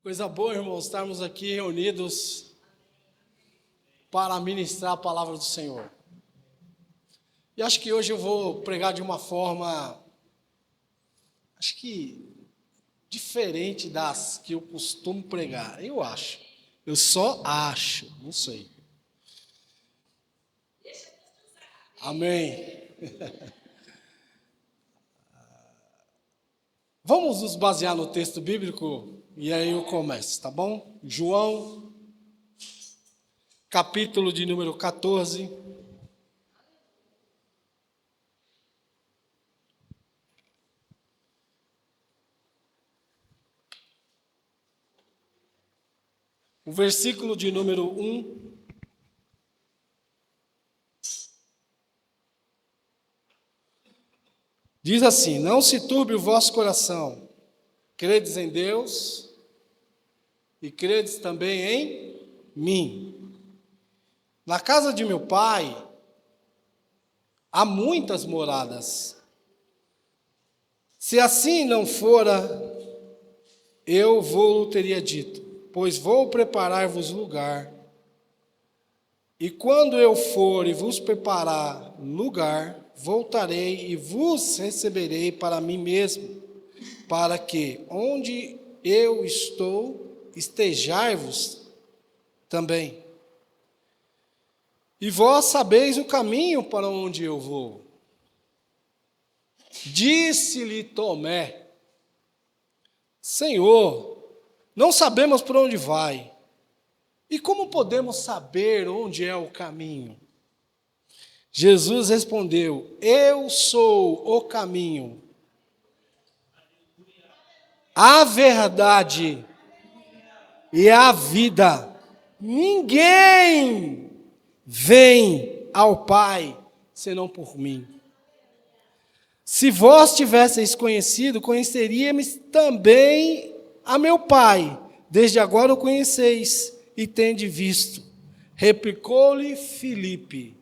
Coisa boa, irmãos, estarmos aqui reunidos para ministrar a palavra do Senhor. E acho que hoje eu vou pregar de uma forma, diferente das que eu costumo pregar. Eu acho. Eu só acho, não sei. Amém. Vamos nos basear no texto bíblico e aí eu começo, tá bom? João, capítulo de número 14. O versículo de número 1. Diz assim: não se turbe o vosso coração, credes em Deus e credes também em mim. Na casa de meu pai há muitas moradas. Se assim não fora, eu vou teria dito, pois vou preparar-vos lugar. E quando eu for e vos preparar lugar, voltarei e vos receberei para mim mesmo, para que onde eu estou, estejai-vos também. E vós sabeis o caminho para onde eu vou. Disse-lhe Tomé: Senhor, não sabemos por onde vai. E como podemos saber onde é o caminho? Jesus respondeu: eu sou o caminho, a verdade e a vida. Ninguém vem ao Pai senão por mim. Se vós tivesseis conhecido, conheceríeis também a meu Pai. Desde agora o conheceis e tende visto. Replicou-lhe Filipe: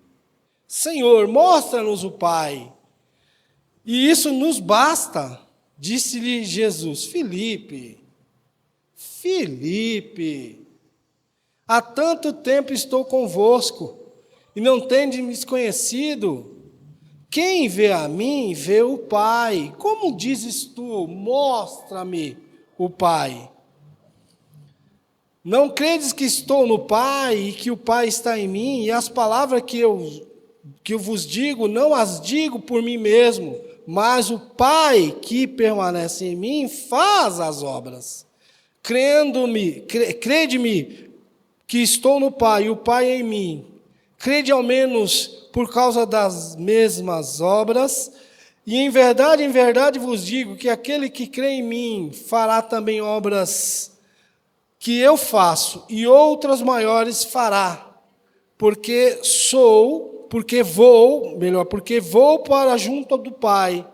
Senhor, mostra-nos o Pai, e isso nos basta. Disse-lhe Jesus: Filipe, há tanto tempo estou convosco, e não tendes me conhecido. Quem vê a mim, vê o Pai. Como dizes tu, mostra-me o Pai? Não credes que estou no Pai e que o Pai está em mim? E as palavras que eu vos digo, não as digo por mim mesmo, mas o Pai que permanece em mim faz as obras. Crede-me que estou no Pai e o Pai em mim. Crede ao menos por causa das mesmas obras. E em verdade vos digo que aquele que crê em mim fará também obras que eu faço, e outras maiores fará, porque vou para junto do Pai,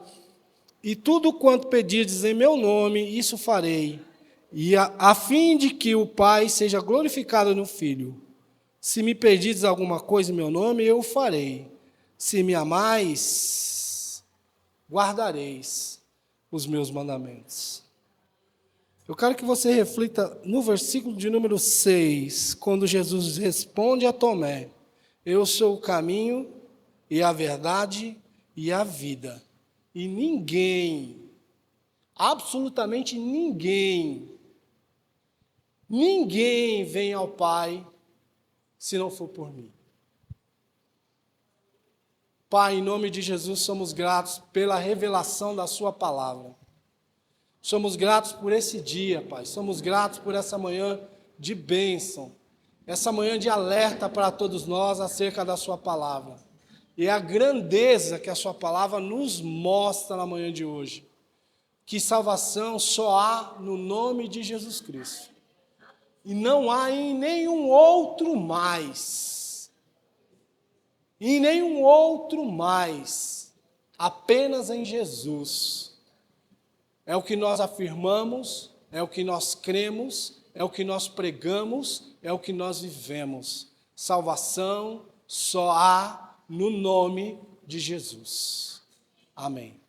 e tudo quanto pedirdes em meu nome, isso farei, e a fim de que o Pai seja glorificado no Filho. Se me pedirdes alguma coisa em meu nome, eu o farei. Se me amais, guardareis os meus mandamentos. Eu quero que você reflita no versículo de número 6, quando Jesus responde a Tomé: eu sou o caminho e a verdade e a vida. E ninguém, absolutamente ninguém vem ao Pai se não for por mim. Pai, em nome de Jesus, somos gratos pela revelação da sua palavra. Somos gratos por esse dia, Pai. Somos gratos por essa manhã de bênção, essa manhã de alerta para todos nós acerca da sua palavra. E a grandeza que a sua palavra nos mostra na manhã de hoje. Que salvação só há no nome de Jesus Cristo. E não há em nenhum outro mais. Em nenhum outro mais. Apenas em Jesus. É o que nós afirmamos, é o que nós cremos, é o que nós pregamos, é o que nós vivemos. Salvação só há no nome de Jesus. Amém.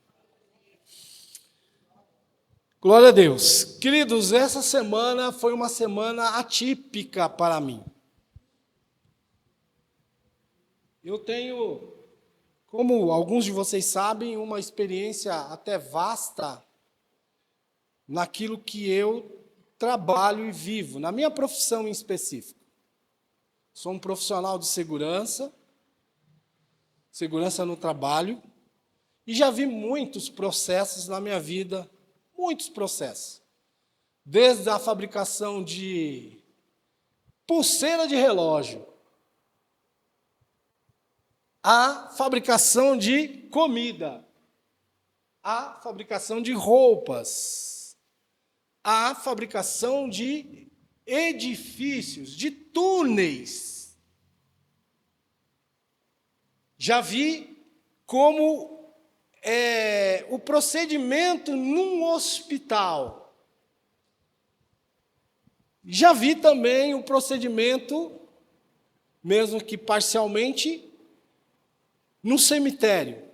Glória a Deus. Queridos, essa semana foi uma semana atípica para mim. Eu tenho, como alguns de vocês sabem, uma experiência até vasta naquilo que eu trabalho e vivo, na minha profissão em específico. Sou um profissional de segurança no trabalho, e já vi muitos processos na minha vida, muitos processos. Desde a fabricação de pulseira de relógio, a fabricação de comida, a fabricação de roupas, a fabricação de edifícios, de túneis. Já vi como o procedimento num hospital. Já vi também o procedimento, mesmo que parcialmente, no cemitério.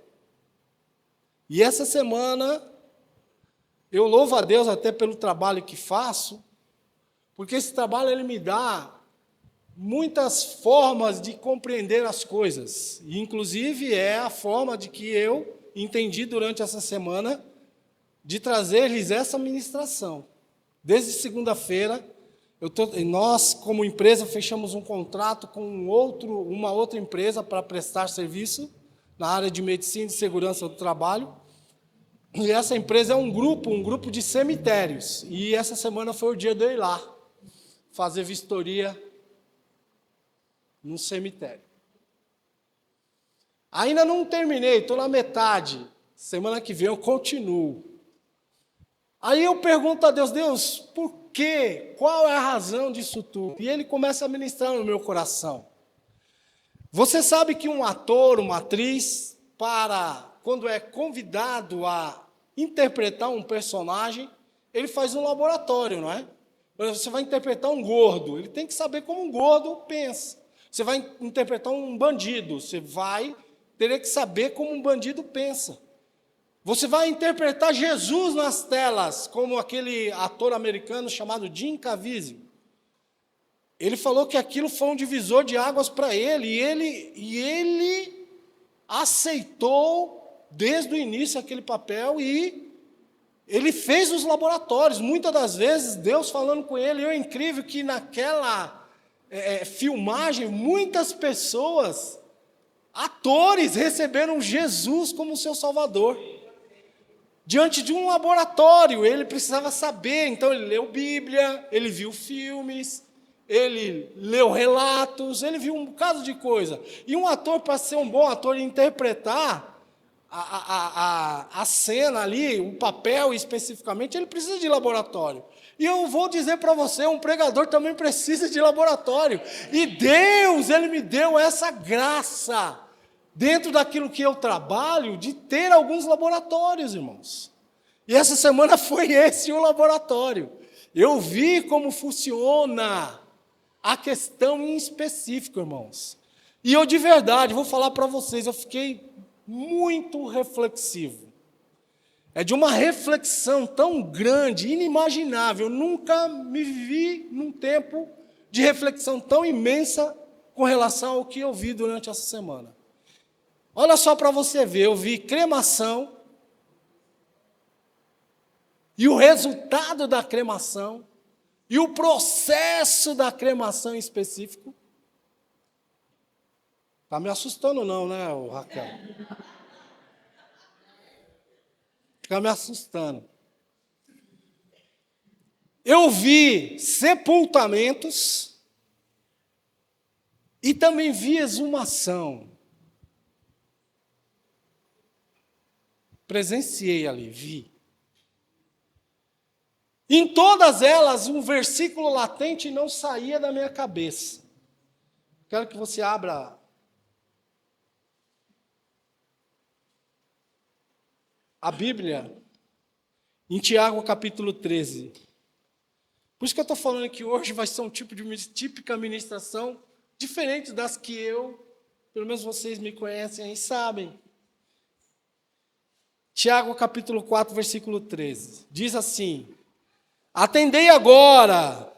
E essa semana, eu louvo a Deus até pelo trabalho que faço, porque esse trabalho ele me dá muitas formas de compreender as coisas. E, inclusive, é a forma de que eu entendi durante essa semana de trazer-lhes essa ministração. Desde segunda-feira, nós, como empresa, fechamos um contrato com uma outra empresa para prestar serviço na área de medicina e segurança do trabalho. E essa empresa é um grupo de cemitérios. E essa semana foi o dia de eu ir lá fazer vistoria num cemitério. Ainda não terminei, estou na metade. Semana que vem eu continuo. Aí eu pergunto a Deus, Deus, por quê? Qual é a razão disso tudo? E Ele começa a ministrar no meu coração. Você sabe que um ator, uma atriz, quando é convidado a interpretar um personagem, ele faz um laboratório, não é? Você vai interpretar um gordo, ele tem que saber como um gordo pensa. Você vai interpretar um bandido, você vai ter que saber como um bandido pensa. Você vai interpretar Jesus nas telas, como aquele ator americano chamado Jim Caviezel. Ele falou que aquilo foi um divisor de águas para ele, e ele aceitou desde o início aquele papel e ele fez os laboratórios. Muitas das vezes, Deus falando com ele, e é incrível que naquela filmagem, muitas pessoas, atores, receberam Jesus como seu Salvador. Diante de um laboratório, ele precisava saber, então ele leu Bíblia, ele viu filmes, ele leu relatos, ele viu um bocado de coisa. E um ator, para ser um bom ator e interpretar a cena ali, o papel especificamente, ele precisa de laboratório. E eu vou dizer para você, um pregador também precisa de laboratório. E Deus, Ele me deu essa graça, dentro daquilo que eu trabalho, de ter alguns laboratórios, irmãos. E essa semana foi esse o laboratório. Eu vi como funciona a questão em específico, irmãos. E eu, de verdade, vou falar para vocês, eu fiquei muito reflexivo. É de uma reflexão tão grande, inimaginável. Eu nunca me vi num tempo de reflexão tão imensa com relação ao que eu vi durante essa semana. Olha só para você ver, eu vi cremação e o resultado da cremação e o processo da cremação em específico. Está me assustando não, né, Raquel? Fica me assustando. Eu vi sepultamentos e também vi exumação. Presenciei ali, vi. Em todas elas, um versículo latente não saía da minha cabeça. Quero que você abra a Bíblia em Tiago, capítulo 13. Por isso que eu estou falando que hoje vai ser um tipo de típica ministração diferente das que pelo menos vocês me conhecem e sabem. Tiago capítulo 4, versículo 13. Diz assim: atendei agora,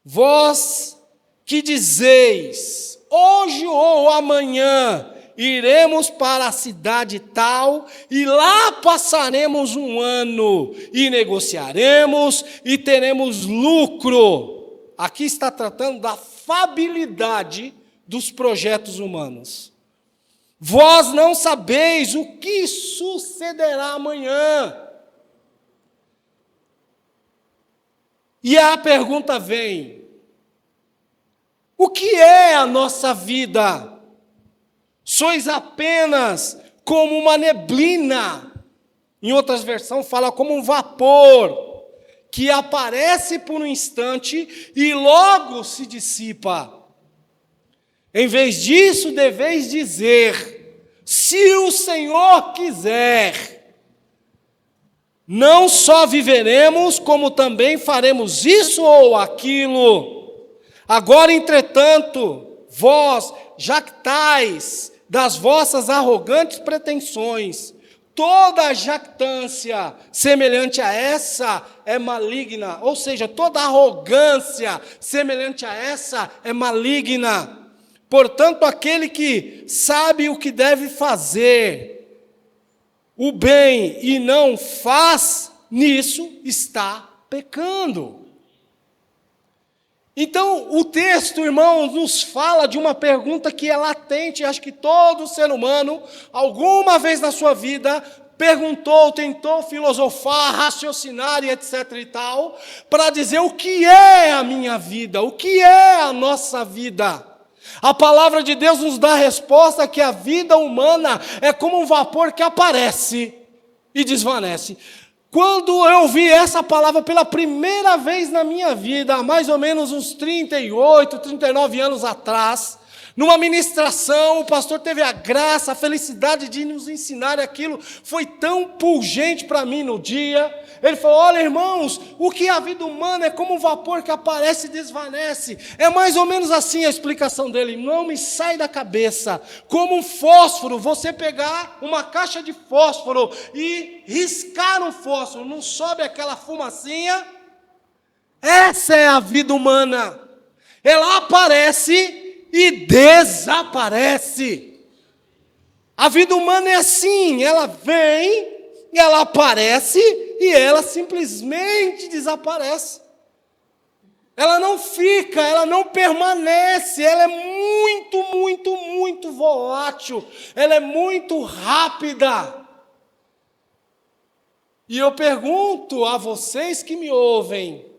vós que dizeis, hoje ou amanhã iremos para a cidade tal, e lá passaremos um ano, e negociaremos, e teremos lucro. Aqui está tratando da fabilidade dos projetos humanos. Vós não sabeis o que sucederá amanhã. E a pergunta vem: o que é a nossa vida? Sois apenas como uma neblina. Em outras versões fala como um vapor, que aparece por um instante e logo se dissipa. Em vez disso, deveis dizer, se o Senhor quiser, não só viveremos, como também faremos isso ou aquilo. Agora, entretanto, vós jactais das vossas arrogantes pretensões. Toda jactância semelhante a essa é maligna, ou seja, toda arrogância semelhante a essa é maligna. Portanto, aquele que sabe o que deve fazer, o bem, e não faz, nisso está pecando. Então, o texto, irmãos, nos fala de uma pergunta que é latente. Acho que todo ser humano, alguma vez na sua vida, perguntou, tentou filosofar, raciocinar e etc. e tal, para dizer o que é a minha vida, o que é a nossa vida. A palavra de Deus nos dá a resposta que a vida humana é como um vapor que aparece e desvanece. Quando eu vi essa palavra pela primeira vez na minha vida, há mais ou menos uns 38, 39 anos atrás, numa ministração, o pastor teve a graça, a felicidade de nos ensinar aquilo, foi tão pungente para mim no dia. Ele falou: olha, irmãos, o que é a vida humana é como um vapor que aparece e desvanece. É mais ou menos assim a explicação dele, não me sai da cabeça. Como um fósforo, você pegar uma caixa de fósforo e riscar um fósforo, não sobe aquela fumacinha? Essa é a vida humana. Ela aparece e desaparece. A vida humana é assim, ela vem, ela aparece e ela simplesmente desaparece. Ela não fica, ela não permanece, ela é muito, muito, muito volátil, ela é muito rápida. E eu pergunto a vocês que me ouvem,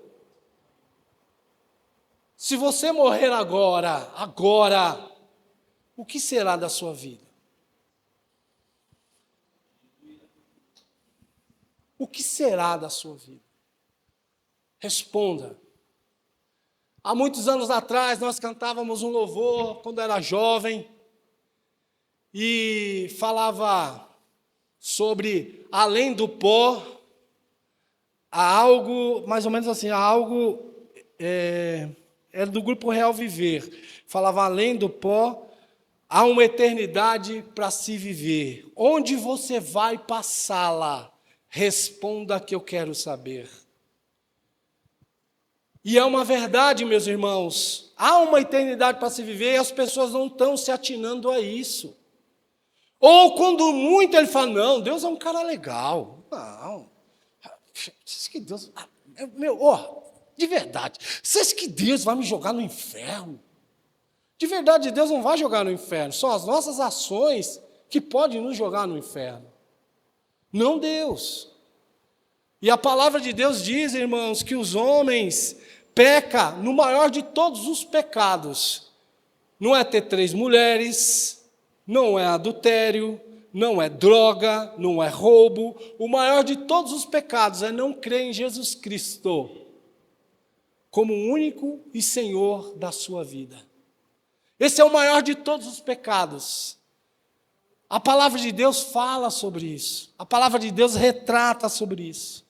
se você morrer agora, o que será da sua vida? O que será da sua vida? Responda. Há muitos anos atrás, nós cantávamos um louvor, quando era jovem, e falava sobre além do pó, há algo, mais ou menos assim, há algo... Era do Grupo Real Viver. Falava além do pó, há uma eternidade para se viver. Onde você vai passá-la? Responda que eu quero saber. E é uma verdade, meus irmãos. Há uma eternidade para se viver e as pessoas não estão se atinando a isso. Ou quando muito ele fala, não, Deus é um cara legal. Não. Diz que Deus... De verdade, você acha que Deus vai me jogar no inferno? De verdade, Deus não vai jogar no inferno. São as nossas ações que podem nos jogar no inferno. Não Deus. E a palavra de Deus diz, irmãos, que os homens pecam no maior de todos os pecados. Não é ter 3 mulheres, não é adultério, não é droga, não é roubo. O maior de todos os pecados é não crer em Jesus Cristo como o único e Senhor da sua vida. Esse é o maior de todos os pecados. A palavra de Deus fala sobre isso. A palavra de Deus retrata sobre isso.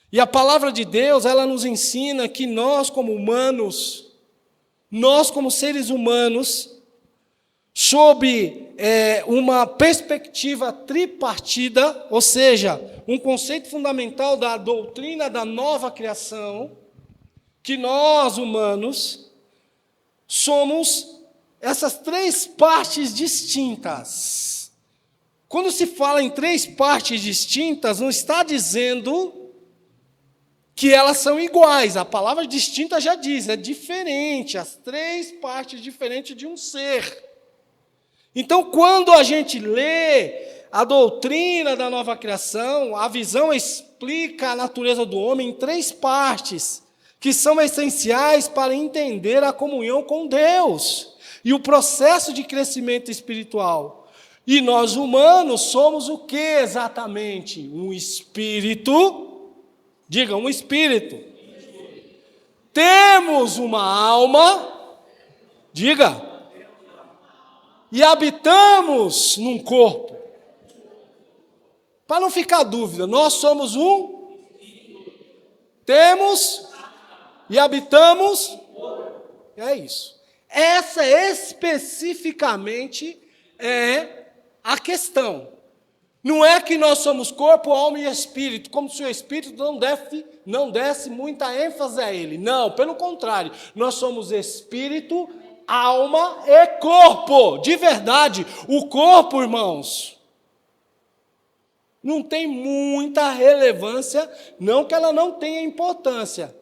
E a palavra de Deus, ela nos ensina que nós como humanos, nós como seres humanos, sob uma perspectiva tripartida, ou seja, um conceito fundamental da doutrina da nova criação, que nós, humanos, somos essas três partes distintas. Quando se fala em três partes distintas, não está dizendo que elas são iguais. A palavra distinta já diz, é diferente, as três partes diferentes de um ser. Então, quando a gente lê a doutrina da nova criação, a visão explica a natureza do homem em três partes, que são essenciais para entender a comunhão com Deus e o processo de crescimento espiritual. E nós, humanos, somos o que exatamente? Um espírito. Diga, um espírito. Temos uma alma. Diga. E habitamos num corpo. Para não ficar dúvida, nós somos um. Temos e habitamos. É isso. Essa especificamente é a questão. Não é que nós somos corpo, alma e espírito, como se o espírito não desse muita ênfase a ele. Não, pelo contrário, nós somos espírito, alma e corpo, de verdade. O corpo, irmãos, não tem muita relevância, não que ela não tenha importância,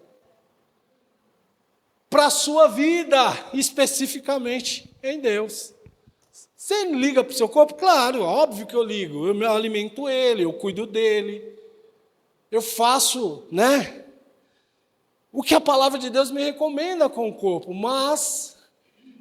para a sua vida, especificamente em Deus. Você liga para o seu corpo? Claro, óbvio que eu ligo. Eu me alimento ele, eu cuido dele. Eu faço, o que a palavra de Deus me recomenda com o corpo. Mas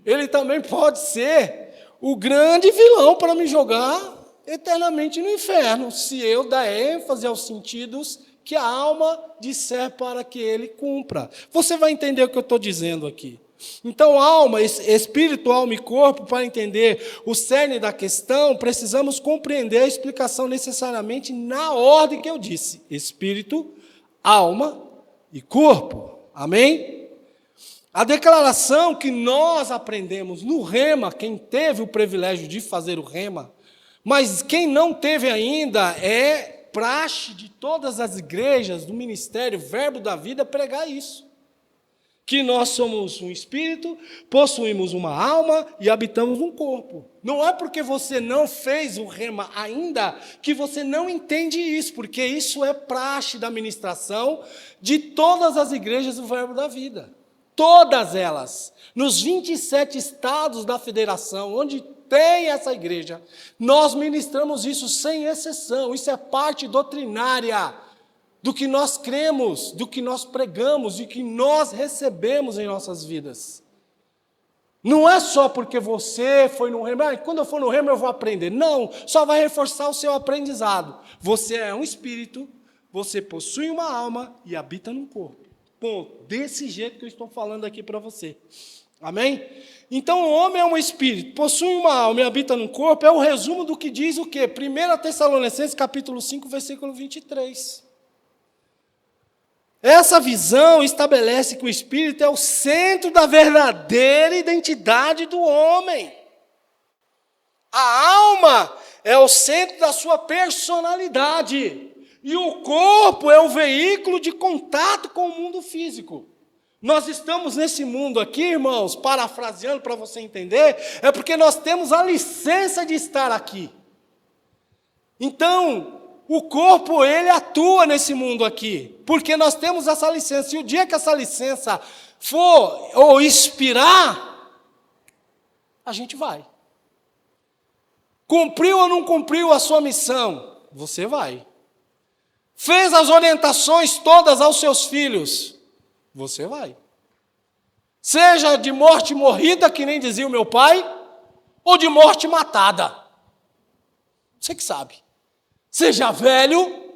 ele também pode ser o grande vilão para me jogar eternamente no inferno, se eu der ênfase aos sentidos que a alma disser para que ele cumpra. Você vai entender o que eu estou dizendo aqui. Então, alma, espírito, alma e corpo, para entender o cerne da questão, precisamos compreender a explicação necessariamente na ordem que eu disse: espírito, alma e corpo. Amém? A declaração que nós aprendemos no Rema, quem teve o privilégio de fazer o Rema, mas quem não teve ainda, é praxe de todas as igrejas do ministério Verbo da Vida pregar isso. Que nós somos um espírito, possuímos uma alma e habitamos um corpo. Não é porque você não fez o Rema ainda que você não entende isso, porque isso é praxe da ministração de todas as igrejas do Verbo da Vida. Todas elas, nos 27 estados da federação, onde tem essa igreja, nós ministramos isso sem exceção. Isso é parte doutrinária do que nós cremos, do que nós pregamos, do que nós recebemos em nossas vidas. Não é só porque você foi no Rema, quando eu for no Rema eu vou aprender. Não, só vai reforçar o seu aprendizado. Você é um espírito, você possui uma alma e habita num corpo. Ponto. Desse jeito que eu estou falando aqui para você. Amém? Então o homem é um espírito, possui uma alma e habita num corpo, é o resumo do que diz o quê? 1 Tessalonicenses capítulo 5, versículo 23. Essa visão estabelece que o espírito é o centro da verdadeira identidade do homem. A alma é o centro da sua personalidade. E o corpo é o veículo de contato com o mundo físico. Nós estamos nesse mundo aqui, irmãos, parafraseando para você entender, é porque nós temos a licença de estar aqui. Então, o corpo, ele atua nesse mundo aqui, porque nós temos essa licença. E o dia que essa licença for ou expirar, a gente vai. Cumpriu ou não cumpriu a sua missão? Você vai. Fez as orientações todas aos seus filhos? Você vai. Seja de morte morrida, que nem dizia o meu pai, ou de morte matada. Você que sabe. Seja velho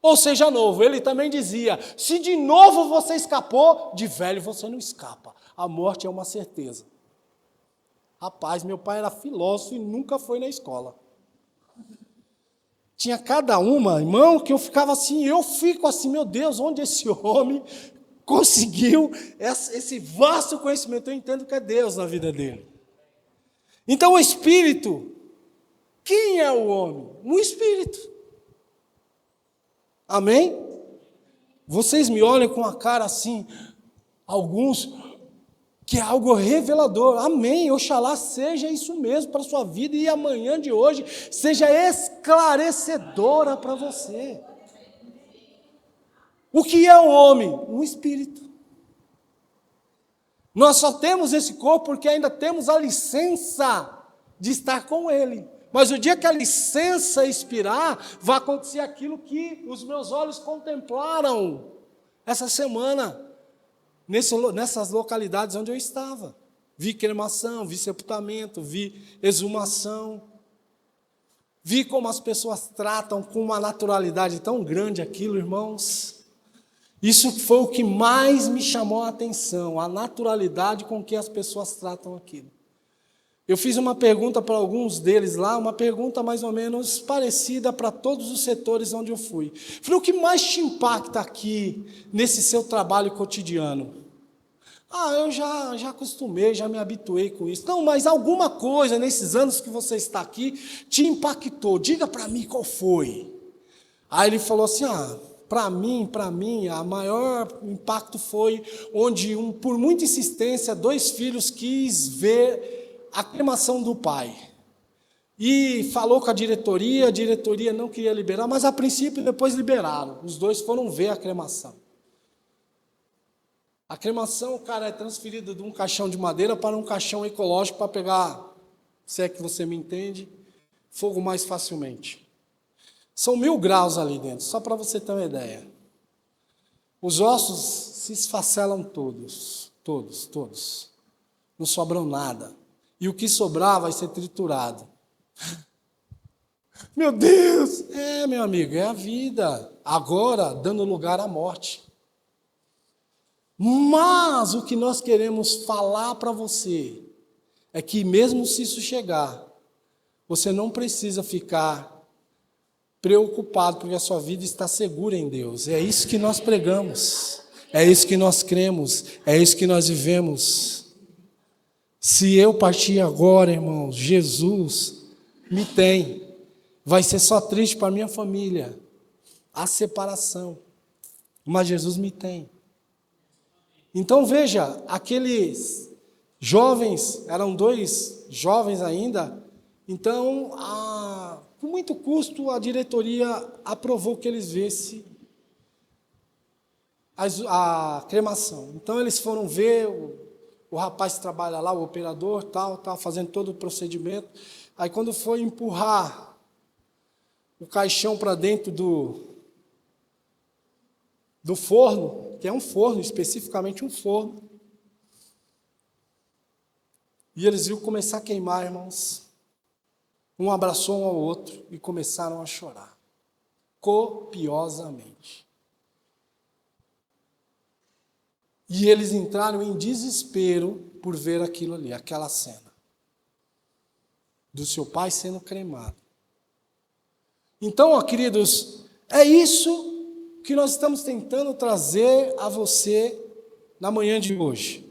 ou seja novo. Ele também dizia, se de novo você escapou, de velho você não escapa. A morte é uma certeza. Rapaz, meu pai era filósofo e nunca foi na escola. Tinha cada uma, irmão, que eu ficava assim, eu fico assim, meu Deus, onde esse homem conseguiu esse vasto conhecimento? Eu entendo que é Deus na vida dele. Então o espírito, quem é o homem? Um espírito. Amém? Vocês me olham com a cara assim, alguns, que é algo revelador. Amém, oxalá seja isso mesmo para a sua vida e amanhã de hoje seja esclarecedora para você. O que é um homem? Um espírito. Nós só temos esse corpo porque ainda temos a licença de estar com ele. Mas o dia que a licença expirar, vai acontecer aquilo que os meus olhos contemplaram essa semana, nessas localidades onde eu estava. Vi cremação, vi sepultamento, vi exumação. Vi como as pessoas tratam com uma naturalidade tão grande aquilo, irmãos. Isso foi o que mais me chamou a atenção, a naturalidade com que as pessoas tratam aquilo. Eu fiz uma pergunta para alguns deles lá, uma pergunta mais ou menos parecida para todos os setores onde eu fui. Falei, o que mais te impacta aqui, nesse seu trabalho cotidiano? Eu já acostumei, já me habituei com isso. Não, mas alguma coisa nesses anos que você está aqui te impactou. Diga para mim qual foi. Aí ele falou assim, para mim, a maior impacto foi onde, por muita insistência, 2 filhos quis ver a cremação do pai. E falou com a diretoria não queria liberar, mas a princípio depois liberaram. Os 2 foram ver a cremação. A cremação, o cara é transferido de um caixão de madeira para um caixão ecológico para pegar, se é que você me entende, fogo mais facilmente. São 1000 graus ali dentro, só para você ter uma ideia. Os ossos se esfacelam todos. Não sobrou nada. E o que sobrar vai ser triturado. Meu Deus! Meu amigo, é a vida. Agora, dando lugar à morte. Mas o que nós queremos falar para você é que mesmo se isso chegar, você não precisa ficar preocupado, porque a sua vida está segura em Deus. É isso que nós pregamos, é isso que nós cremos, é isso que nós vivemos. Se eu partir agora, irmãos, Jesus me tem. Vai ser só triste para a minha família, a separação, mas Jesus me tem. Então veja, aqueles jovens, eram 2 jovens ainda, então, com muito custo, a diretoria aprovou que eles vissem a cremação. Então, eles foram ver, o rapaz que trabalha lá, o operador, tal, fazendo todo o procedimento. Aí, quando foi empurrar o caixão para dentro do forno, que é um forno, especificamente um forno, e eles viram começar a queimar, irmãos. Um abraçou um ao outro e começaram a chorar, copiosamente. E eles entraram em desespero por ver aquilo ali, aquela cena, do seu pai sendo cremado. Então, queridos, é isso que nós estamos tentando trazer a você na manhã de hoje.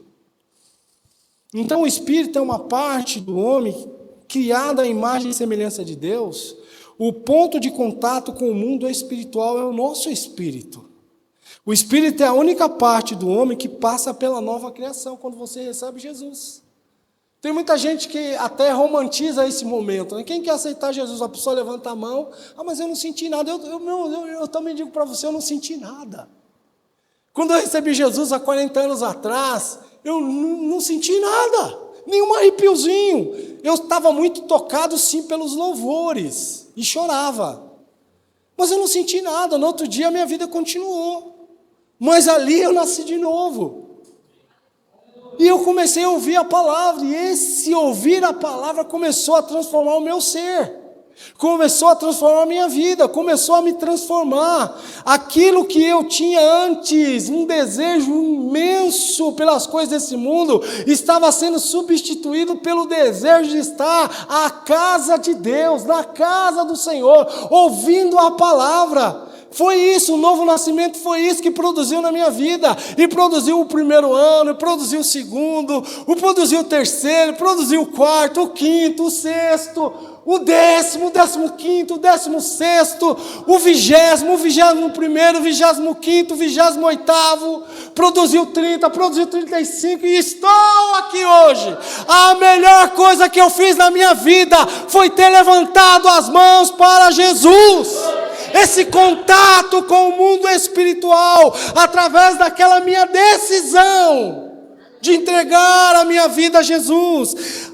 Então, o espírito é uma parte do homem criada à imagem e semelhança de Deus. O ponto de contato com o mundo espiritual é o nosso espírito. O espírito é a única parte do homem que passa pela nova criação quando você recebe Jesus. Tem muita gente que até romantiza esse momento. Quem quer aceitar Jesus? A pessoa levanta a mão. Mas eu não senti nada. Eu também digo para você, eu não senti nada. Quando eu recebi Jesus há 40 anos atrás, eu não senti nada. Nenhum arrepiozinho. Eu estava muito tocado, sim, pelos louvores. E chorava. Mas eu não senti nada. No outro dia, a minha vida continuou. Mas ali eu nasci de novo. E eu comecei a ouvir a palavra. E esse ouvir a palavra começou a transformar o meu ser. Começou a transformar a minha vida, começou a me transformar. Aquilo que eu tinha antes, um desejo imenso pelas coisas desse mundo, estava sendo substituído pelo desejo de estar à casa de Deus, na casa do Senhor, ouvindo a palavra. Foi isso, o novo nascimento foi isso que produziu na minha vida. E produziu o primeiro ano, e produziu o segundo, e produziu o terceiro, e produziu o quarto, o quinto, o sexto, o 10º, o 15º, o 16º, o 20º, o 21º, o 25º, o 28º, produziu 30, produziu 35 e estou aqui hoje. A melhor coisa que eu fiz na minha vida foi ter levantado as mãos para Jesus. Esse contato com o mundo espiritual, através daquela minha decisão de entregar a minha vida a Jesus,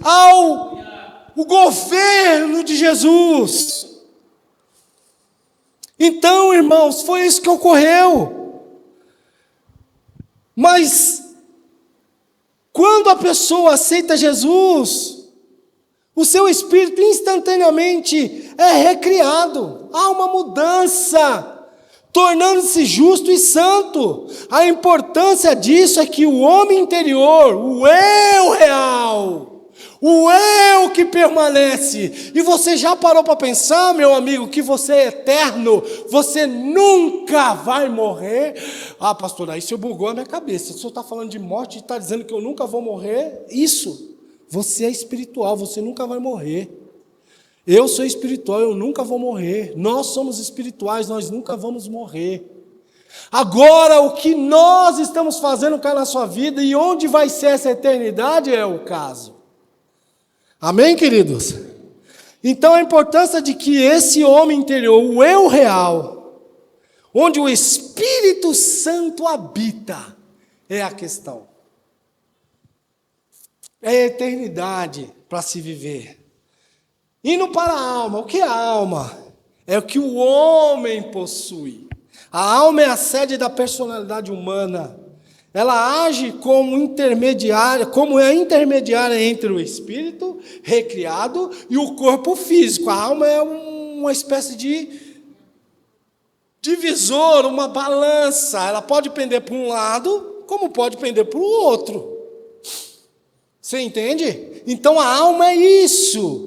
o governo de Jesus. Então, irmãos, foi isso que ocorreu. Mas, quando a pessoa aceita Jesus, o seu espírito instantaneamente é recriado. Há uma mudança, tornando-se justo e santo. A importância disso é que o homem interior, o eu real, o eu que permanece. E você já parou para pensar, meu amigo, que você é eterno? Você nunca vai morrer? Ah, pastor, aí você bugou a minha cabeça. O senhor está falando de morte e está dizendo que eu nunca vou morrer? Isso, você é espiritual, você nunca vai morrer. Eu sou espiritual, eu nunca vou morrer. Nós somos espirituais, nós nunca vamos morrer. Agora, o que nós estamos fazendo cá na sua vida e onde vai ser essa eternidade é o caso. Amém, queridos? Então, a importância de que esse homem interior, o eu real, onde o Espírito Santo habita, é a questão. É a eternidade para se viver. Indo para a alma, o que é a alma? É o que o homem possui. A alma é a sede da personalidade humana. Ela age como intermediária, como é intermediária entre o espírito recriado e o corpo físico. A alma é uma espécie de divisor, uma balança. Ela pode pender para um lado, como pode pender para o outro. Você entende? Então a alma é isso.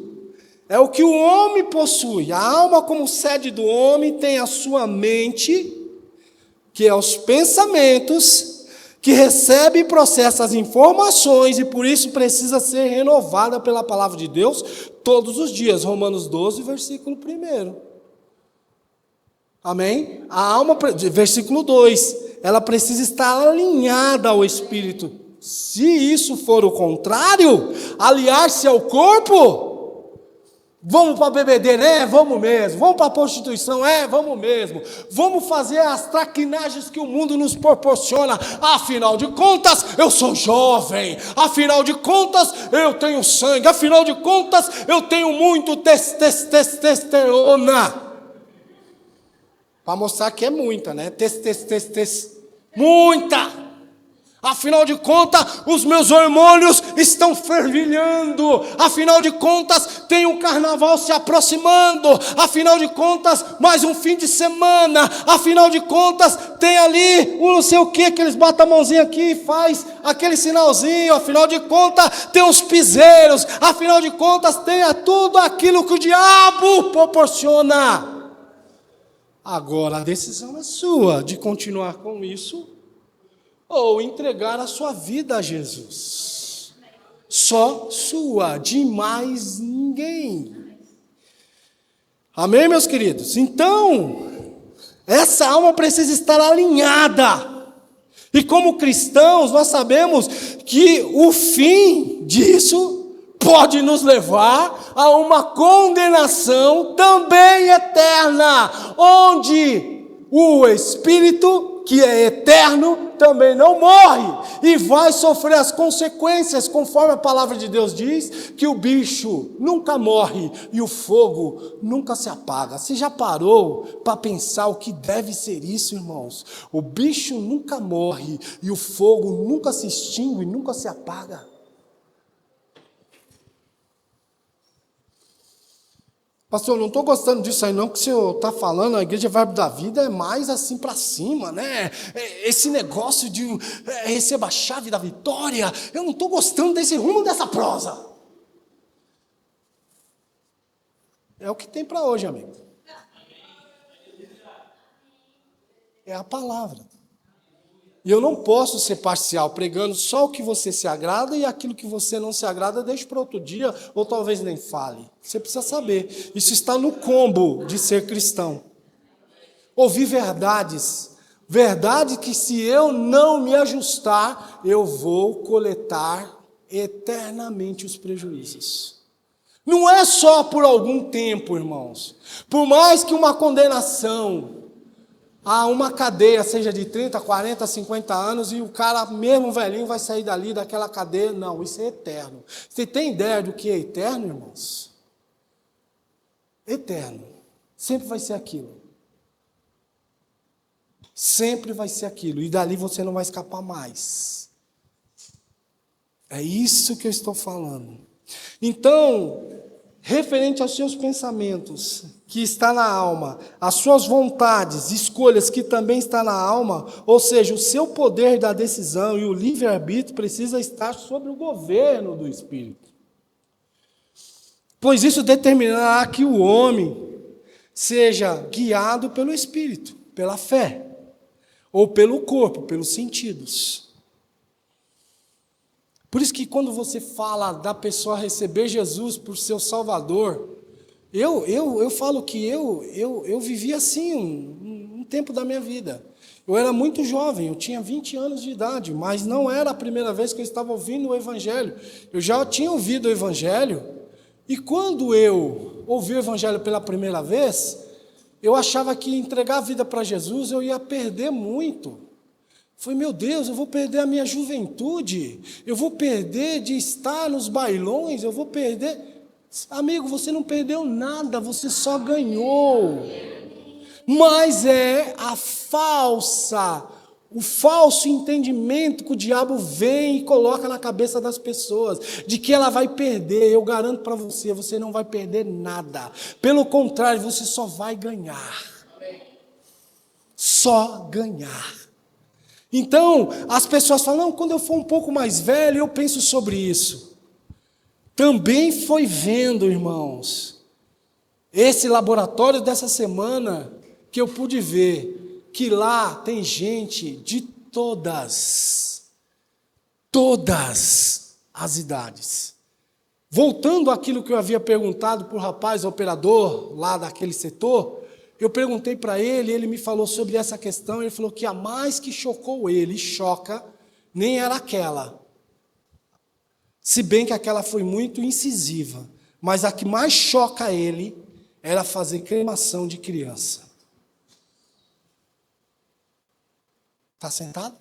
É o que o homem possui. A alma, como sede do homem, tem a sua mente, que é os pensamentos, que recebe e processa as informações e por isso precisa ser renovada pela palavra de Deus todos os dias. Romanos 12, versículo 1. Amém? A alma, versículo 2, ela precisa estar alinhada ao Espírito. Se isso for o contrário, aliar-se ao corpo, vamos para a bebedeira? Vamos mesmo. Vamos para a prostituição? Vamos mesmo. Vamos fazer as traquinagens que o mundo nos proporciona. Afinal de contas, eu sou jovem. Afinal de contas, eu tenho sangue. Afinal de contas, eu tenho muito testosterona. Para mostrar que é muita, né? Muita. Afinal de contas, os meus hormônios estão fervilhando. Afinal de contas, tem um carnaval se aproximando. Afinal de contas, mais um fim de semana. Afinal de contas, tem ali um não sei o que eles batem a mãozinha aqui e faz aquele sinalzinho. Afinal de contas, tem os piseiros. Afinal de contas, tem tudo aquilo que o diabo proporciona. Agora, a decisão é sua de continuar com isso ou entregar a sua vida a Jesus. Só sua, de mais ninguém. Amém, meus queridos? Então, essa alma precisa estar alinhada. E como cristãos, nós sabemos que o fim disso pode nos levar a uma condenação também eterna, onde o Espírito, que é eterno, também não morre e vai sofrer as consequências, conforme a palavra de Deus diz, que o bicho nunca morre e o fogo nunca se apaga. Você já parou para pensar o que deve ser isso, irmãos? O bicho nunca morre e o fogo nunca se extingue, nunca se apaga. Pastor, eu não estou gostando disso aí não, que o senhor está falando, a Igreja Verbo da Vida é mais assim para cima, né? Esse negócio de receba a chave da vitória, eu não estou gostando desse rumo dessa prosa. É o que tem para hoje, amigo. É a palavra. E eu não posso ser parcial, pregando só o que você se agrada e aquilo que você não se agrada, deixe para outro dia, ou talvez nem fale. Você precisa saber. Isso está no combo de ser cristão. Ouvir verdades. Verdade que se eu não me ajustar, eu vou coletar eternamente os prejuízos. Não é só por algum tempo, irmãos. Por mais que uma condenação a uma cadeia, seja de 30, 40, 50 anos, e o cara, mesmo velhinho, vai sair dali, daquela cadeia. Não, isso é eterno. Você tem ideia do que é eterno, irmãos? Eterno. Sempre vai ser aquilo. Sempre vai ser aquilo. E dali você não vai escapar mais. É isso que eu estou falando. Então, referente aos seus pensamentos, que está na alma, as suas vontades, escolhas, que também está na alma, ou seja, o seu poder da decisão e o livre-arbítrio precisa estar sob o governo do Espírito. Pois isso determinará que o homem seja guiado pelo Espírito, pela fé, ou pelo corpo, pelos sentidos. Por isso que quando você fala da pessoa receber Jesus por seu Salvador, eu falo que eu vivi assim um tempo da minha vida. Eu era muito jovem, eu tinha 20 anos de idade, mas não era a primeira vez que eu estava ouvindo o Evangelho. Eu já tinha ouvido o Evangelho, e quando eu ouvi o Evangelho pela primeira vez, eu achava que entregar a vida para Jesus eu ia perder muito. Falei, meu Deus, eu vou perder a minha juventude, eu vou perder de estar nos bailões, eu vou perder... Amigo, você não perdeu nada, você só ganhou. Mas é o falso entendimento que o diabo vem e coloca na cabeça das pessoas, de que ela vai perder. Eu garanto para você, você não vai perder nada. Pelo contrário, você só vai ganhar. Só ganhar. Então, as pessoas falam, não, quando eu for um pouco mais velho, eu penso sobre isso. Também foi vendo, irmãos, esse laboratório dessa semana, que eu pude ver, que lá tem gente de todas as idades. Voltando àquilo que eu havia perguntado para o rapaz operador lá daquele setor, eu perguntei para ele, ele me falou sobre essa questão, ele falou que a mais que chocou ele, choca, nem era aquela. Se bem que aquela foi muito incisiva, mas a que mais choca ele era fazer cremação de criança. Está sentado?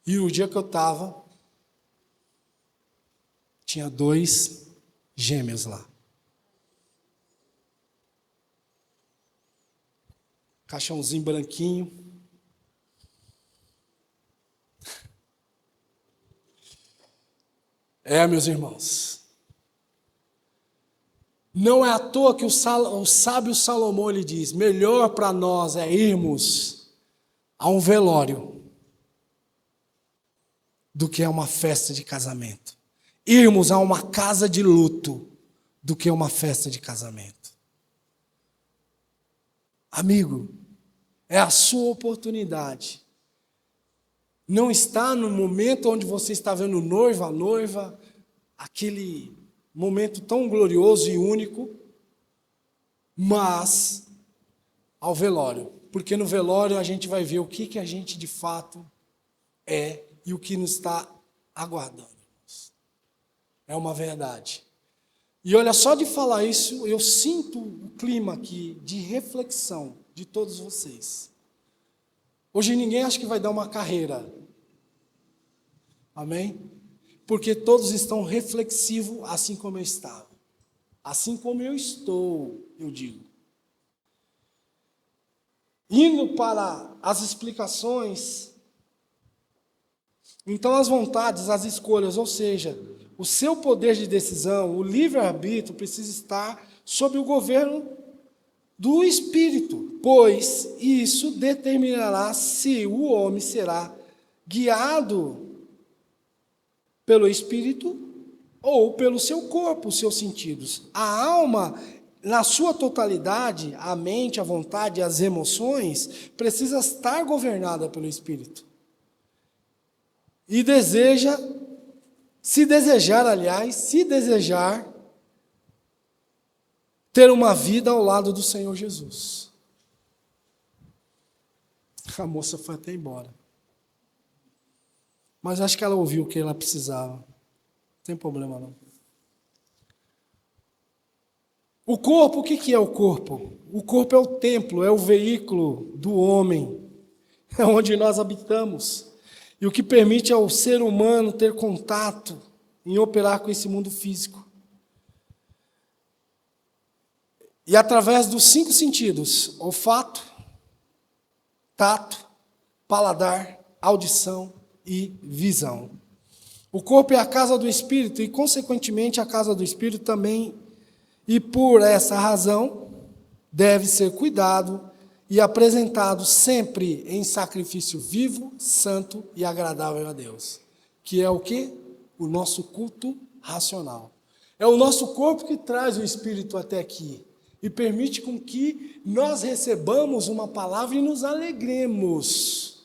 E o dia que eu estava, tinha 2 gêmeos lá. Caixãozinho branquinho. Meus irmãos. Não é à toa que o sábio Salomão lhe diz, melhor para nós é irmos a um velório do que a uma festa de casamento. Irmos a uma casa de luto do que a uma festa de casamento. Amigo, é a sua oportunidade. Não está no momento onde você está vendo o noivo, a noiva, aquele momento tão glorioso e único, mas ao velório. Porque no velório a gente vai ver o que a gente de fato é e o que nos está aguardando. É uma verdade. E olha, só de falar isso, eu sinto o clima aqui de reflexão de todos vocês. Hoje ninguém acha que vai dar uma carreira. Amém? Porque todos estão reflexivos, assim como eu estava. Assim como eu estou, eu digo. Indo para as explicações, então as vontades, as escolhas, ou seja, o seu poder de decisão, o livre-arbítrio precisa estar sob o governo do Espírito, pois isso determinará se o homem será guiado pelo Espírito ou pelo seu corpo, os seus sentidos. A alma na sua totalidade, a mente, a vontade, as emoções, precisa estar governada pelo Espírito. E se desejar ter uma vida ao lado do Senhor Jesus. A moça foi até embora. Mas acho que ela ouviu o que ela precisava. Não tem problema não. O corpo, o que é o corpo? O corpo é o templo, é o veículo do homem. É onde nós habitamos. E o que permite ao ser humano ter contato em operar com esse mundo físico. E através dos 5 sentidos, olfato, tato, paladar, audição e visão. O corpo é a casa do Espírito e, consequentemente, a casa do Espírito também, e por essa razão, deve ser cuidado e apresentado sempre em sacrifício vivo, santo e agradável a Deus. Que é o quê? O nosso culto racional. É o nosso corpo que traz o Espírito até aqui e permite com que nós recebamos uma palavra e nos alegremos.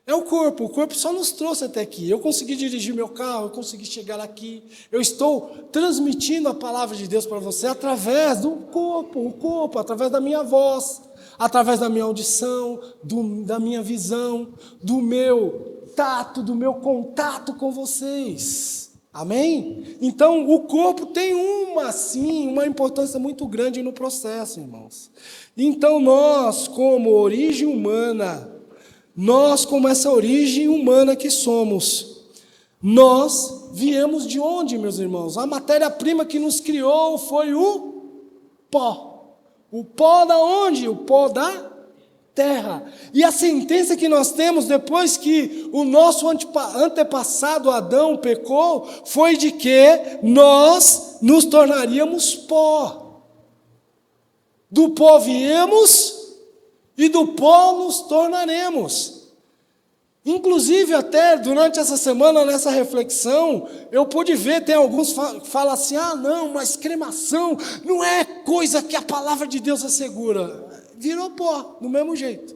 É o corpo só nos trouxe até aqui. Eu consegui dirigir meu carro, eu consegui chegar aqui. Eu estou transmitindo a palavra de Deus para você através do corpo, através da minha voz, através da minha audição, da minha visão, do meu tato, do meu contato com vocês. Amém? Então, o corpo tem uma importância muito grande no processo, irmãos. Então, nós, como origem humana, nós, como essa origem humana que somos, nós viemos de onde, meus irmãos? A matéria-prima que nos criou foi o pó. O pó da onde? O pó da terra. E a sentença que nós temos depois que o nosso antepassado Adão pecou, foi de que nós nos tornaríamos pó. Do pó viemos e do pó nos tornaremos. Inclusive, até durante essa semana, nessa reflexão, eu pude ver, tem alguns que falam assim, não, mas cremação não é coisa que a palavra de Deus assegura. Virou pó, do mesmo jeito.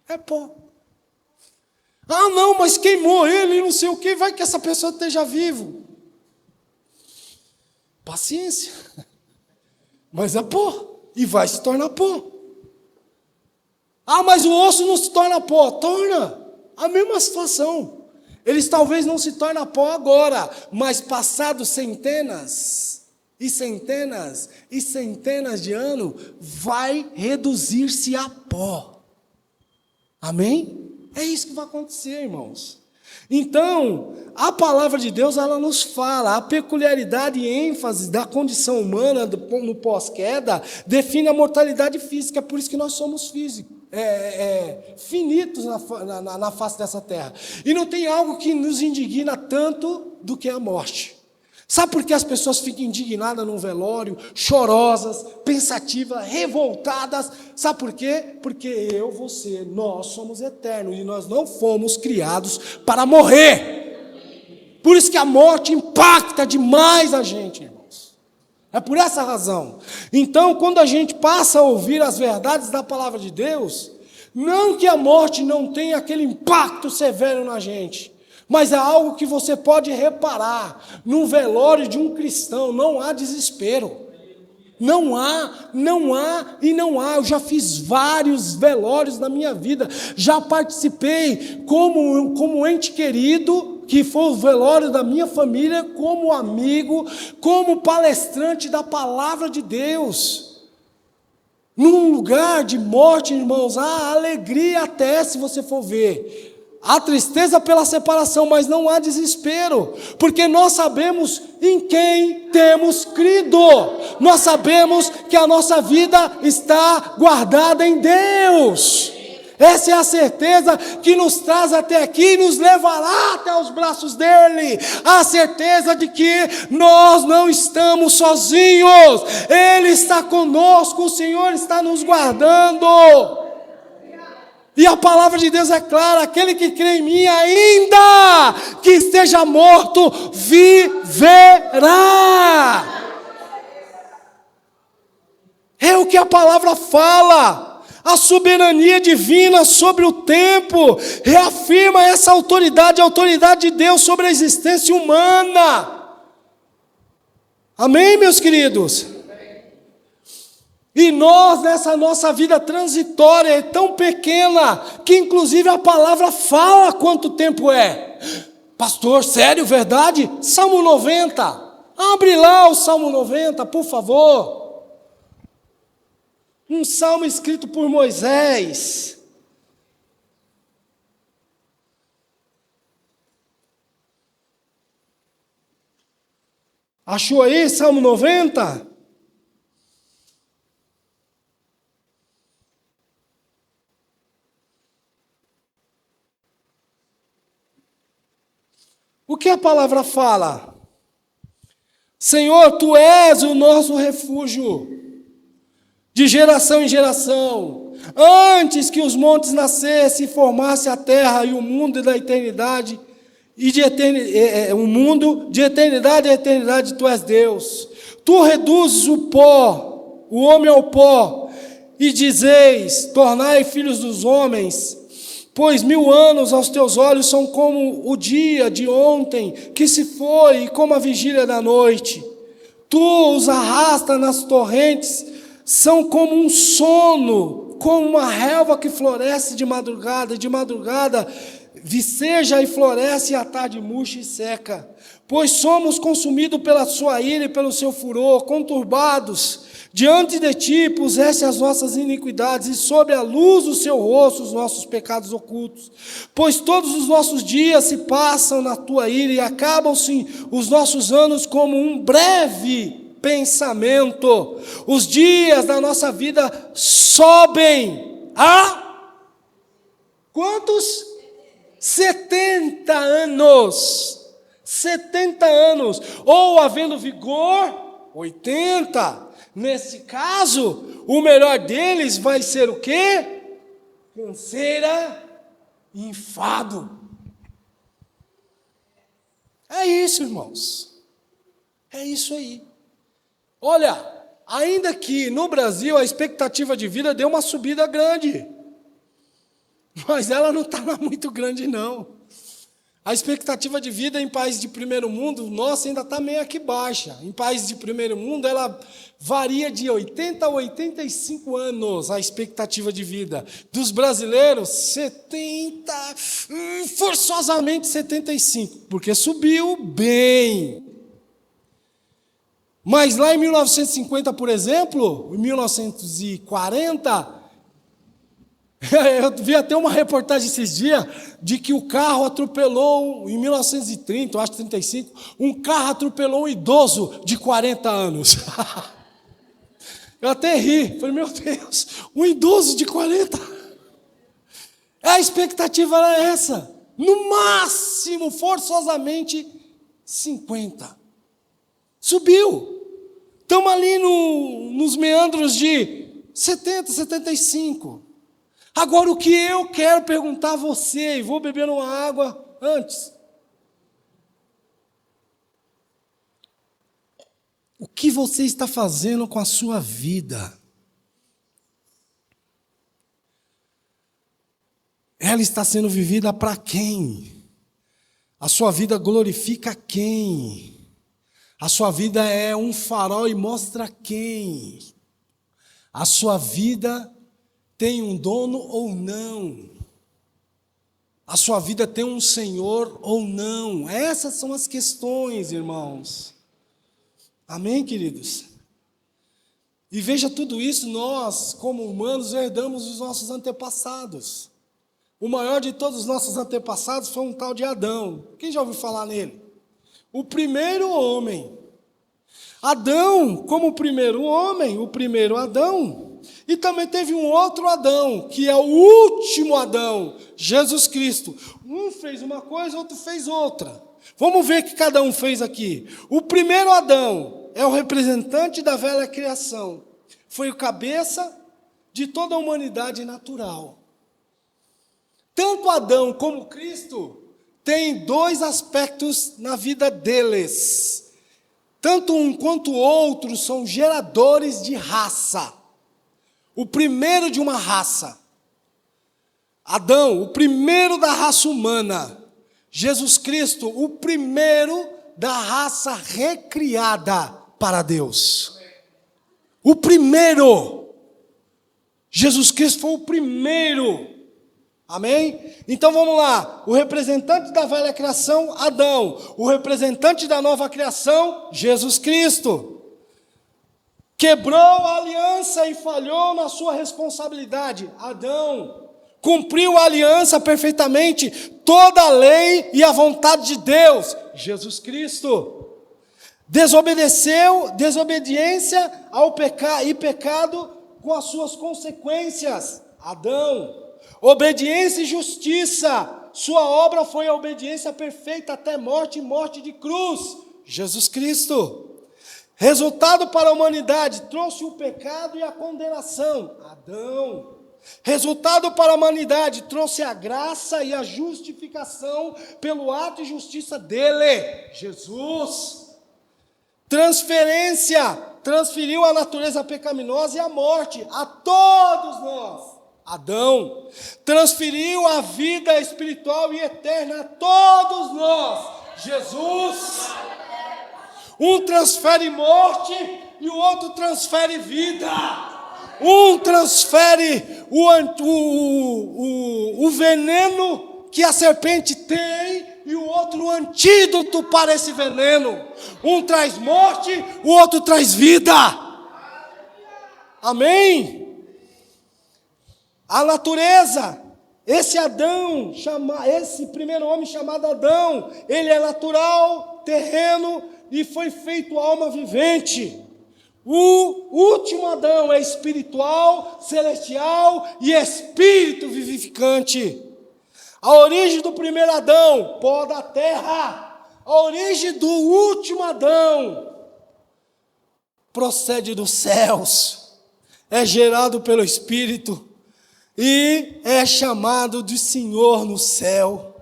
É pó. Não, mas queimou ele, não sei o que, vai que essa pessoa esteja vivo. Paciência. Mas é pó. E vai se tornar pó. Mas o osso não se torna pó. Torna. A mesma situação. Eles talvez não se tornem pó agora, mas passados centenas e centenas e centenas de anos, vai reduzir-se a pó. Amém? É isso que vai acontecer, irmãos. Então, a palavra de Deus, ela nos fala, a peculiaridade e ênfase da condição humana no pós-queda define a mortalidade física, por isso que nós somos finitos na face dessa terra. E não tem algo que nos indigna tanto do que a morte. Sabe por que as pessoas ficam indignadas num velório, chorosas, pensativas, revoltadas? Sabe por quê? Porque nós somos eternos e nós não fomos criados para morrer. Por isso que a morte impacta demais a gente, irmãos. É por essa razão. Então, quando a gente passa a ouvir as verdades da palavra de Deus, não que a morte não tenha aquele impacto severo na gente, mas é algo que você pode reparar. No velório de um cristão não há desespero. Não há. Eu já fiz vários velórios na minha vida. Já participei como ente querido, que foi o velório da minha família, como amigo, como palestrante da palavra de Deus. Num lugar de morte, irmãos, há alegria até, se você for ver. Há tristeza pela separação, mas não há desespero, porque nós sabemos em quem temos crido. Nós sabemos que a nossa vida está guardada em Deus. Essa é a certeza que nos traz até aqui e nos levará até os braços dele. A certeza de que nós não estamos sozinhos. Ele está conosco, o Senhor está nos guardando. E a palavra de Deus é clara: aquele que crê em mim, ainda que esteja morto, viverá. o que a palavra fala. A soberania divina sobre o tempo reafirma essa autoridade, a autoridade de Deus sobre a existência humana. Amém, meus queridos? E nós, nessa nossa vida transitória, é tão pequena, que inclusive a palavra fala quanto tempo é. Pastor, sério, verdade? Salmo 90. Abre lá o Salmo 90, por favor. Um salmo escrito por Moisés. Achou aí, Salmo 90? O que a palavra fala? Senhor, Tu és o nosso refúgio, de geração em geração. Antes que os montes nascessem e formasse a terra e o mundo da eternidade, o mundo de eternidade a eternidade, Tu és Deus. Tu reduzes o pó, o homem ao pó, e dizeis, tornai filhos dos homens, pois 1000 anos aos teus olhos são como o dia de ontem, que se foi, e como a vigília da noite. Tu os arrasta nas torrentes, são como um sono, como uma relva que floresce de madrugada viceja e floresce, e à tarde murcha e seca. Pois somos consumidos pela sua ira e pelo seu furor, conturbados. Diante de ti puseste as nossas iniquidades, e sob a luz do seu rosto os nossos pecados ocultos. Pois todos os nossos dias se passam na tua ira, e acabam-se os nossos anos como um breve pensamento. Os dias da nossa vida sobem a quantos? 70 anos. 70 anos. Ou havendo vigor, 80. Nesse caso, o melhor deles vai ser o quê? Canseira e enfado. É isso, irmãos. É isso aí. Olha, ainda que no Brasil a expectativa de vida deu uma subida grande, mas ela não está lá muito grande, não. A expectativa de vida em países de primeiro mundo, nossa, ainda está meio aqui baixa. Em países de primeiro mundo, ela varia de 80 a 85 anos, a expectativa de vida. Dos brasileiros, 70, forçosamente 75, porque subiu bem. Mas lá em 1950, por exemplo, em 1940, eu vi até uma reportagem esses dias de que o carro atropelou, em 1930, eu acho 35, um carro atropelou um idoso de 40 anos. Eu até ri, falei, meu Deus, um idoso de 40. A expectativa era essa, no máximo, forçosamente, 50. Subiu. Estamos ali nos meandros de 70, 75. Agora, o que eu quero perguntar a você, e vou beber uma água antes. O que você está fazendo com a sua vida? Ela está sendo vivida para quem? A sua vida glorifica quem? A sua vida é um farol e mostra quem? A sua vida tem um dono ou não? A sua vida tem um Senhor ou não? Essas são as questões, irmãos. Amém, queridos? E veja tudo isso, nós, como humanos, herdamos dos nossos antepassados. O maior de todos os nossos antepassados foi um tal de Adão. Quem já ouviu falar nele? O primeiro homem. Adão, como o primeiro homem, o primeiro Adão. E também teve um outro Adão, que é o último Adão, Jesus Cristo. Um fez uma coisa, outro fez outra. Vamos ver o que cada um fez aqui. O primeiro Adão é o representante da velha criação. Foi o cabeça de toda a humanidade natural. Tanto Adão como Cristo têm dois aspectos na vida deles. Tanto um quanto o outro são geradores de raça. o primeiro de uma raça. Adão, o primeiro da raça humana. Jesus Cristo, o primeiro da raça recriada para Deus. O primeiro. Jesus Cristo foi o primeiro. Amém? Então vamos lá. O representante da velha criação, Adão. O representante da nova criação, Jesus Cristo. Quebrou a aliança e falhou na sua responsabilidade, Adão. Cumpriu a aliança perfeitamente, toda a lei e a vontade de Deus, Jesus Cristo. Desobediência ao pecado e pecado com as suas consequências, Adão. Obediência e justiça, sua obra foi a obediência perfeita até morte e morte de cruz, Jesus Cristo. Resultado para a humanidade, trouxe o pecado e a condenação, Adão. Resultado para a humanidade, trouxe a graça e a justificação pelo ato e justiça dele, Jesus. Transferência, transferiu a natureza pecaminosa e a morte a todos nós, Adão. Transferiu a vida espiritual e eterna a todos nós, Jesus. Um transfere morte e o outro transfere vida. Um transfere o veneno que a serpente tem e o outro o antídoto para esse veneno. Um traz morte, o outro traz vida. Amém? A natureza, esse primeiro homem chamado Adão, ele é natural, terreno e foi feito alma vivente. O último Adão é espiritual, celestial e espírito vivificante. A origem do primeiro Adão, pó da terra. A origem do último Adão procede dos céus, é gerado pelo Espírito e é chamado de Senhor no céu.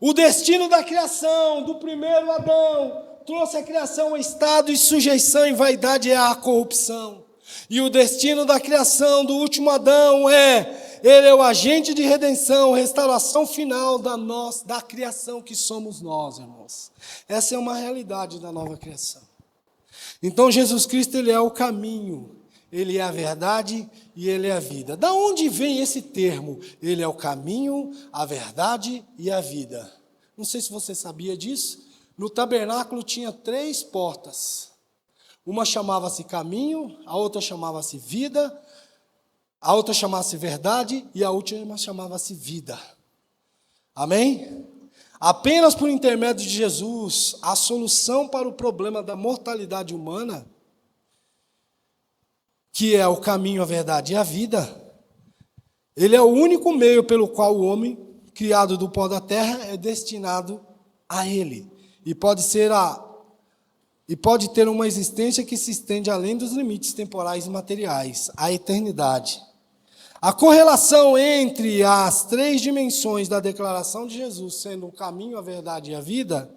O destino da criação do primeiro Adão trouxe a criação ao estado de sujeição e vaidade e à corrupção. E o destino da criação do último Adão ele é o agente de redenção, restauração final da criação que somos nós, irmãos. Essa é uma realidade da nova criação. Então Jesus Cristo, ele é o caminho, ele é a verdade e ele é a vida. Da onde vem esse termo? Ele é o caminho, a verdade e a vida. Não sei se você sabia disso. No tabernáculo tinha 3 portas. Uma chamava-se caminho, a outra chamava-se vida, a outra chamava-se verdade e a última chamava-se vida. Amém? Apenas por intermédio de Jesus, a solução para o problema da mortalidade humana, que é o caminho, a verdade e a vida, ele é o único meio pelo qual o homem, criado do pó da terra, é destinado a ele. E pode ter uma existência que se estende além dos limites temporais e materiais, a eternidade. A correlação entre as 3 dimensões da declaração de Jesus, sendo o caminho, a verdade e a vida,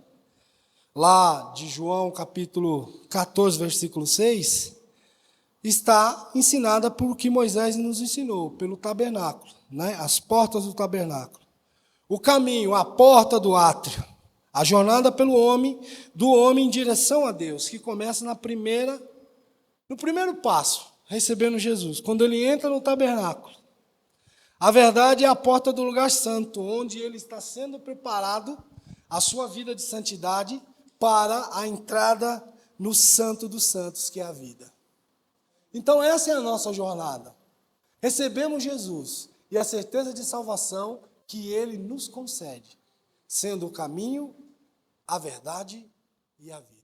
lá de João capítulo 14, versículo 6, está ensinada por o que Moisés nos ensinou, pelo tabernáculo, né? As portas do tabernáculo. O caminho, a porta do átrio. A jornada do homem em direção a Deus, que começa no primeiro passo, recebendo Jesus, quando ele entra no tabernáculo. A verdade é a porta do lugar santo, onde ele está sendo preparado, a sua vida de santidade, para a entrada no santo dos santos, que é a vida. Então essa é a nossa jornada. Recebemos Jesus e a certeza de salvação que ele nos concede, sendo o caminho, a verdade e a vida.